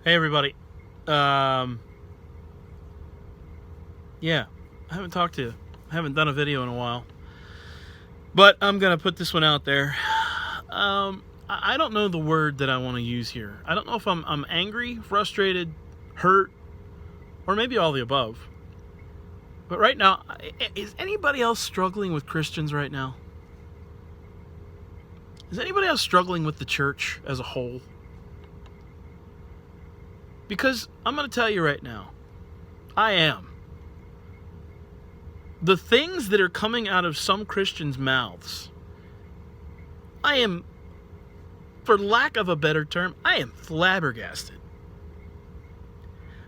Hey everybody. Um, yeah, I haven't talked to you. I haven't done a video in a while, but I'm gonna put this one out there. I don't know the word that I want to use here. I don't know if I'm angry, frustrated, hurt, or maybe all the above. But right now, is anybody else struggling with Christians right now? Is anybody else struggling with the church as a whole? Because I'm gonna tell you right now, I am. The things that are coming out of some Christians' mouths, I am, for lack of a better term, I am flabbergasted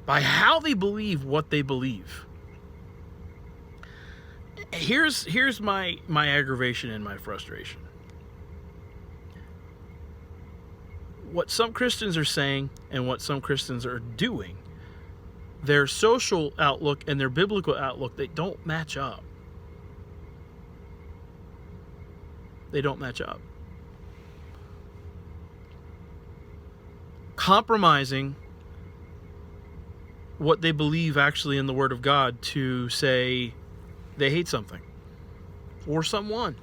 by how they believe what they believe. Here's my aggravation and my frustration. What some Christians are saying and what some Christians are doing, their social outlook and their biblical outlook, they don't match up. They don't match up. Compromising what they believe actually in the Word of God to say they hate something or someone.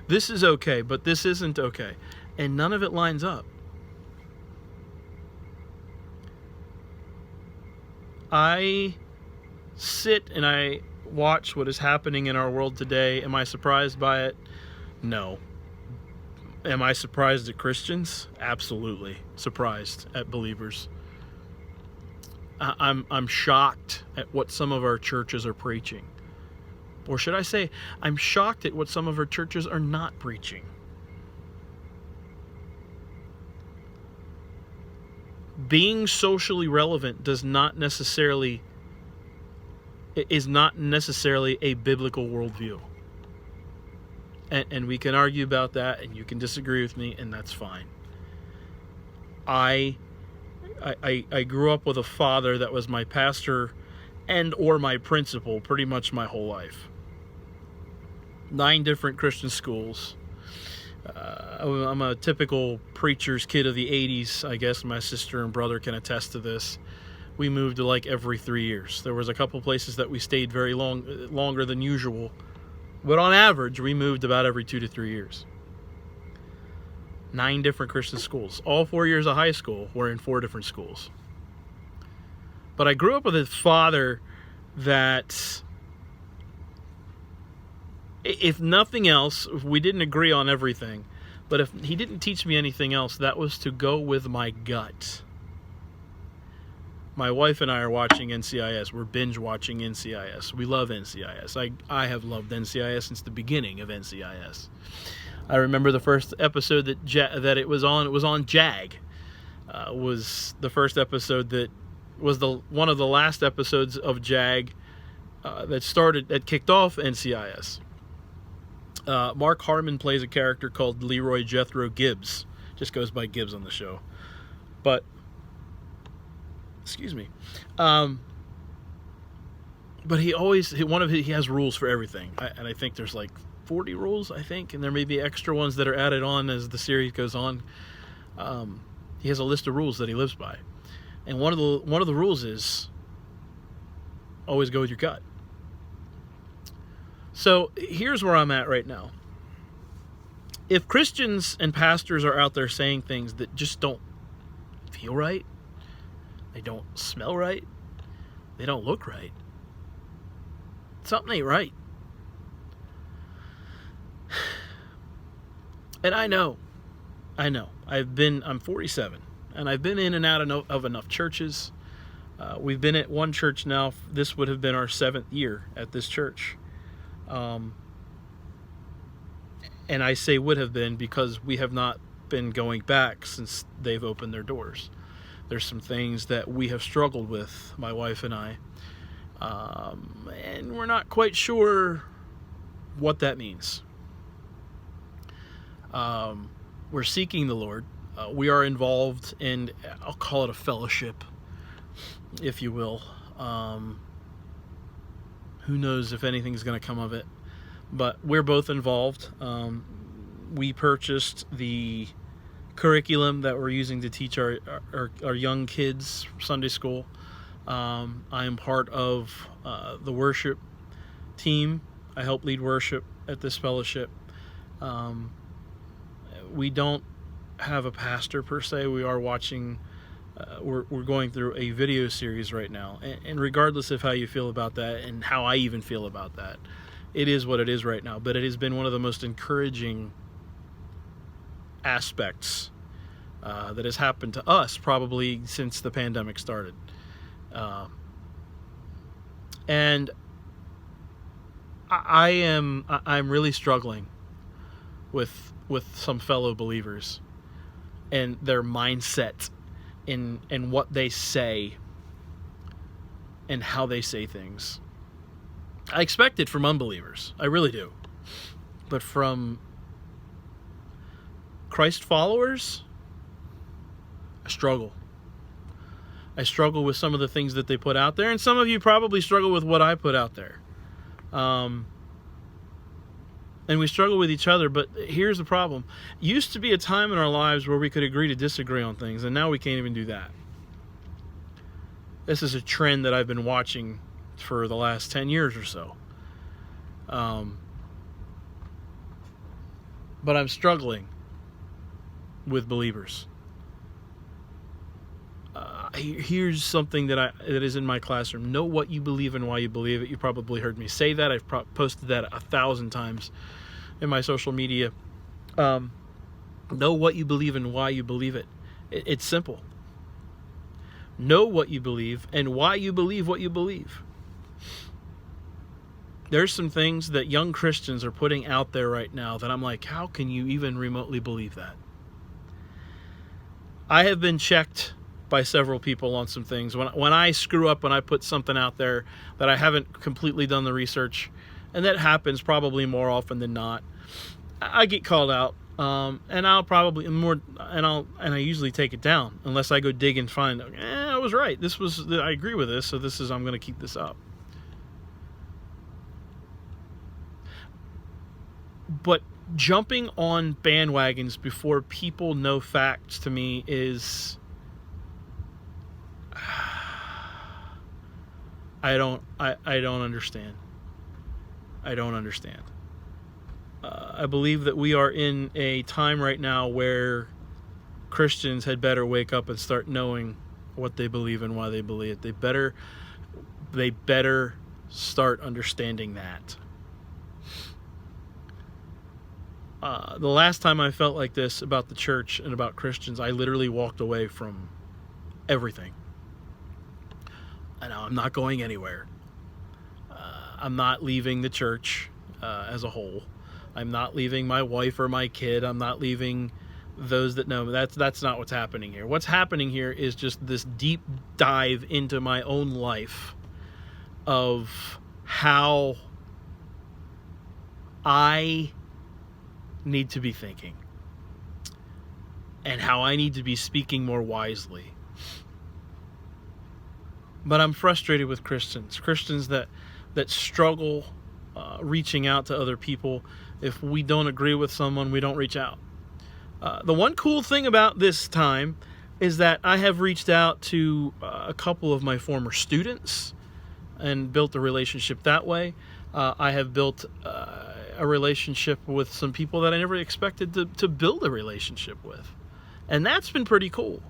This is okay, but this isn't okay. And none of it lines up. I sit and I watch what is happening in our world today. Am I surprised by it? No. Am I surprised at Christians? Absolutely surprised at believers. I'm shocked at what some of our churches are preaching. Or should I say, I'm shocked at what some of our churches are not preaching. Being socially relevant is not necessarily a biblical worldview. And we can argue about that, and you can disagree with me, and that's fine. I grew up with a father that was my pastor and or my principal pretty much my whole life. 9 different Christian schools. I'm a typical preacher's kid of the 80s, I guess. My sister and brother can attest to this. We moved like every 3 years. There was a couple places that we stayed longer than usual, but on average, we moved about every 2 to 3 years. 9 different Christian schools. All 4 years of high school were in 4 different schools. But I grew up with a father that, if nothing else, we didn't agree on everything, but if he didn't teach me anything else, that was to go with my gut. My wife and I are watching NCIS. We're binge watching NCIS. We love NCIS. I have loved NCIS since the beginning of NCIS. I remember the first episode that it was on. It was on JAG. Was the first episode that was one of the last episodes of JAG that kicked off NCIS. Mark Harmon plays a character called Leroy Jethro Gibbs. Just goes by Gibbs on the show. But, excuse me. But he has rules for everything. And I think there's like 40 rules, I think. And there may be extra ones that are added on as the series goes on. He has a list of rules that he lives by. And one of the rules is always go with your gut. So here's where I'm at right now. If Christians and pastors are out there saying things that just don't feel right, they don't smell right, they don't look right, something ain't right. And I know. I'm 47, and I've been in and out of enough churches. We've been at one church now. This would have been our 7th year at this church. And I say would have been because we have not been going back since they've opened their doors. There's some things that we have struggled with, my wife and I, and we're not quite sure what that means. We're seeking the Lord. We are involved in, I'll call it a fellowship, if you will. Who knows if anything's going to come of it. But we're both involved. We purchased the curriculum that we're using to teach our young kids Sunday school. I am part of the worship team. I help lead worship at this fellowship. We don't have a pastor per se. We are watching, we're going through a video series right now. And regardless of how you feel about that and how I even feel about that, it is what it is right now. But it has been one of the most encouraging aspects that has happened to us probably since the pandemic started. And I'm really struggling with some fellow believers and their mindset in what they say and how they say things. I expect it from unbelievers. I really do. But from Christ followers, I struggle. I struggle with some of the things that they put out there, and some of you probably struggle with what I put out there. And we struggle with each other, but here's the problem. Used to be a time in our lives where we could agree to disagree on things, and now we can't even do that. This is a trend that I've been watching for the last 10 years or so. But I'm struggling with believers. Here's something that is in my classroom. Know what you believe and why you believe it. You probably heard me say that. I've posted that 1,000 times in my social media. Know what you believe and why you believe it. It's simple. Know what you believe and why you believe what you believe. There's some things that young Christians are putting out there right now that I'm like, how can you even remotely believe that? I have been checked by several people on some things. When I screw up, when I put something out there that I haven't completely done the research, and that happens probably more often than not, I get called out, and I'll probably I usually take it down unless I go dig and find, I was right. I agree with this, so I'm going to keep this up. But jumping on bandwagons before people know facts to me is, I don't understand. I don't understand. I believe that we are in a time right now where Christians had better wake up and start knowing what they believe and why they believe it. They better start understanding that. The last time I felt like this about the church and about Christians, I literally walked away from everything. I know I'm not going anywhere. I'm not leaving the church as a whole. I'm not leaving my wife or my kid. I'm not leaving those that know me. That's not what's happening here. What's happening here is just this deep dive into my own life of how I need to be thinking and how I need to be speaking more wisely. But I'm frustrated with Christians that struggle reaching out to other people. If we don't agree with someone, we don't reach out. The one cool thing about this time is that I have reached out to a couple of my former students and built a relationship that way. I have built a relationship with some people that I never expected to build a relationship with. And that's been pretty cool.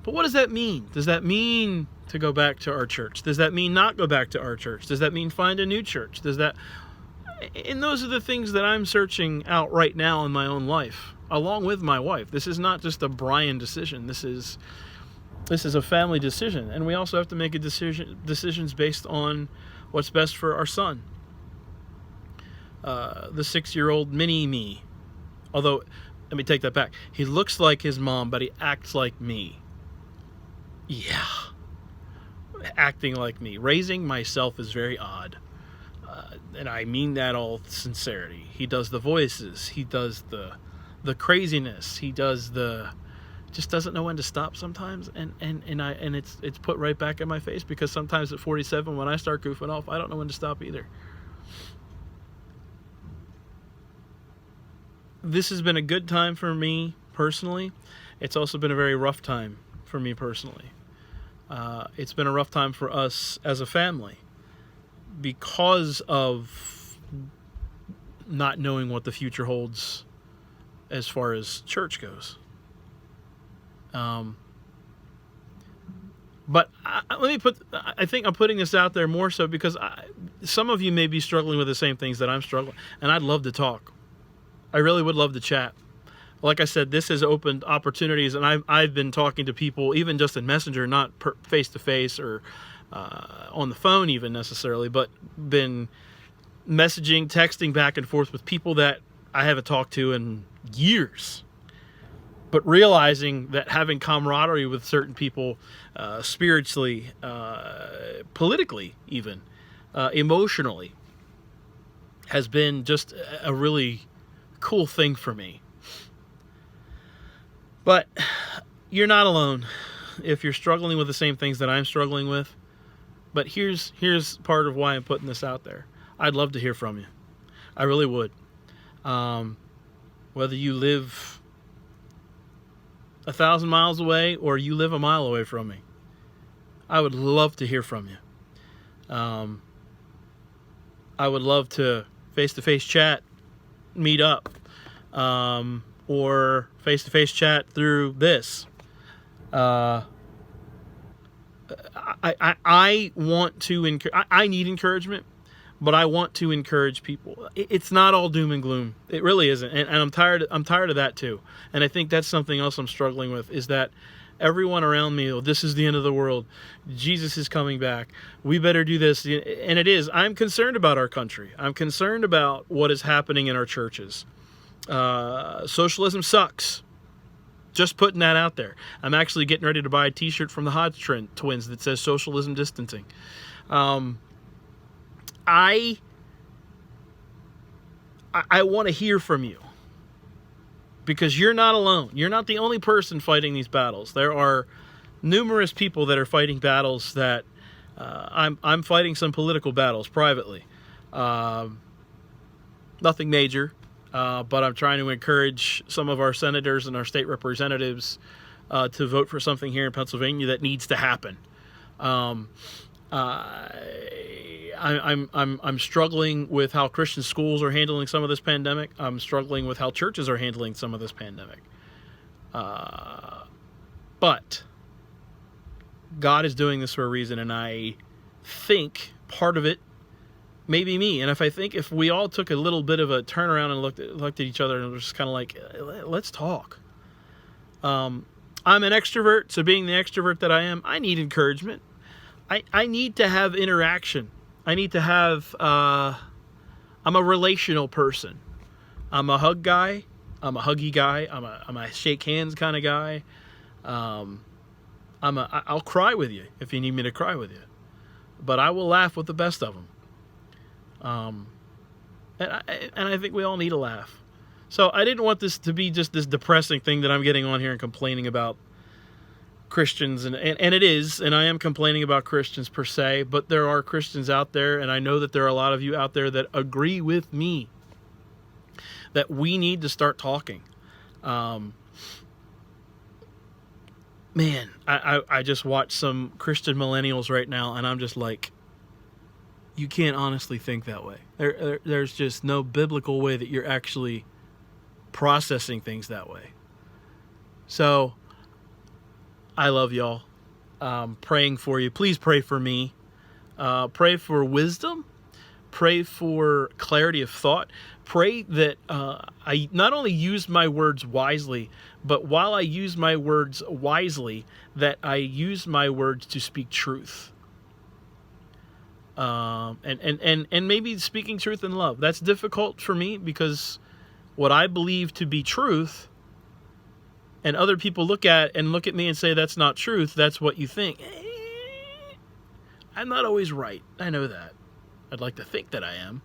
But what does that mean? Does that mean to go back to our church? Does that mean not go back to our church? Does that mean find a new church? And those are the things that I'm searching out right now in my own life, along with my wife. This is not just a Brian decision. This is a family decision. And we also have to make decisions based on what's best for our son. The 6-year-old mini me. Although, let me take that back. He looks like his mom, but he acts like me. Yeah. Acting like me. Raising myself is very odd. And I mean that all sincerity. He does the voices. He does the craziness. He does just doesn't know when to stop sometimes. And it's put right back in my face, because sometimes at 47, when I start goofing off, I don't know when to stop either. This has been a good time for me personally, it's also been a very rough time for me personally. It's been a rough time for us as a family because of not knowing what the future holds as far as church goes. But I think I'm putting this out there more so because some of you may be struggling with the same things that I'm struggling, and I'd love to talk. I really would love to chat. Like I said, this has opened opportunities, and I've been talking to people, even just in Messenger, not face-to-face or on the phone even necessarily, but been messaging, texting back and forth with people that I haven't talked to in years. But realizing that having camaraderie with certain people, spiritually, politically even, emotionally, has been just a really cool thing for me. But you're not alone if you're struggling with the same things that I'm struggling with. But here's part of why I'm putting this out there. I'd love to hear from you. I really would. Whether you live 1,000 miles away or you live a mile away from me, I would love to hear from you. I would love to face-to-face chat, meet up, or face-to-face chat through this. I want to I need encouragement, but I want to encourage people. It's not all doom and gloom. It really isn't, and I'm tired of that too. And I think that's something else I'm struggling with, is that everyone around me, oh, this is the end of the world. Jesus is coming back. We better do this. And it is. I'm concerned about our country. I'm concerned about what is happening in our churches. Socialism sucks. Just putting that out there. I'm actually getting ready to buy a t-shirt from the Hodge twins that says socialism distancing. I want to hear from you, because you're not alone. You're not the only person fighting these battles. There are numerous people that are fighting battles that I'm fighting some political battles privately. Nothing major, but I'm trying to encourage some of our senators and our state representatives to vote for something here in Pennsylvania that needs to happen. I'm struggling with how Christian schools are handling some of this pandemic. I'm struggling with how churches are handling some of this pandemic. But God is doing this for a reason, and I think part of it may be me. And if we all took a little bit of a turnaround and looked at each other and was just kind of like, let's talk. I'm an extrovert, so being the extrovert that I am, I need encouragement. I need to have interaction. I need to have, I'm a relational person. I'm a hug guy. I'm a huggy guy. I'm a shake hands kind of guy. I'll cry with you if you need me to cry with you. But I will laugh with the best of them. And I think we all need a laugh. So I didn't want this to be just this depressing thing that I'm getting on here and complaining about Christians, and it is, and I am complaining about Christians per se, but there are Christians out there, and I know that there are a lot of you out there that agree with me that we need to start talking. Man, I just watched some Christian millennials right now, and I'm just like, you can't honestly think that way. There's just no biblical way that you're actually processing things that way. So I love y'all. Praying for you. Please pray for me. Pray for wisdom. Pray for clarity of thought. Pray that I not only use my words wisely, but while I use my words wisely, that I use my words to speak truth. And maybe speaking truth in love. That's difficult for me, because what I believe to be truth, and other people look at me and say that's not truth, that's what you think. I'm not always right. I know that. I'd like to think that I am.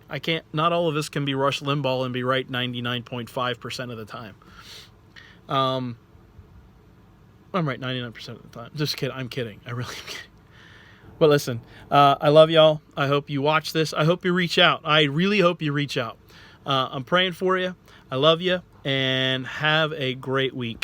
I can't. Not all of us can be Rush Limbaugh and be right 99.5% of the time. I'm right 99% of the time. Just kidding. I'm kidding. I really am kidding. But listen, I love y'all. I hope you watch this. I hope you reach out. I really hope you reach out. I'm praying for you. I love you. and have a great week.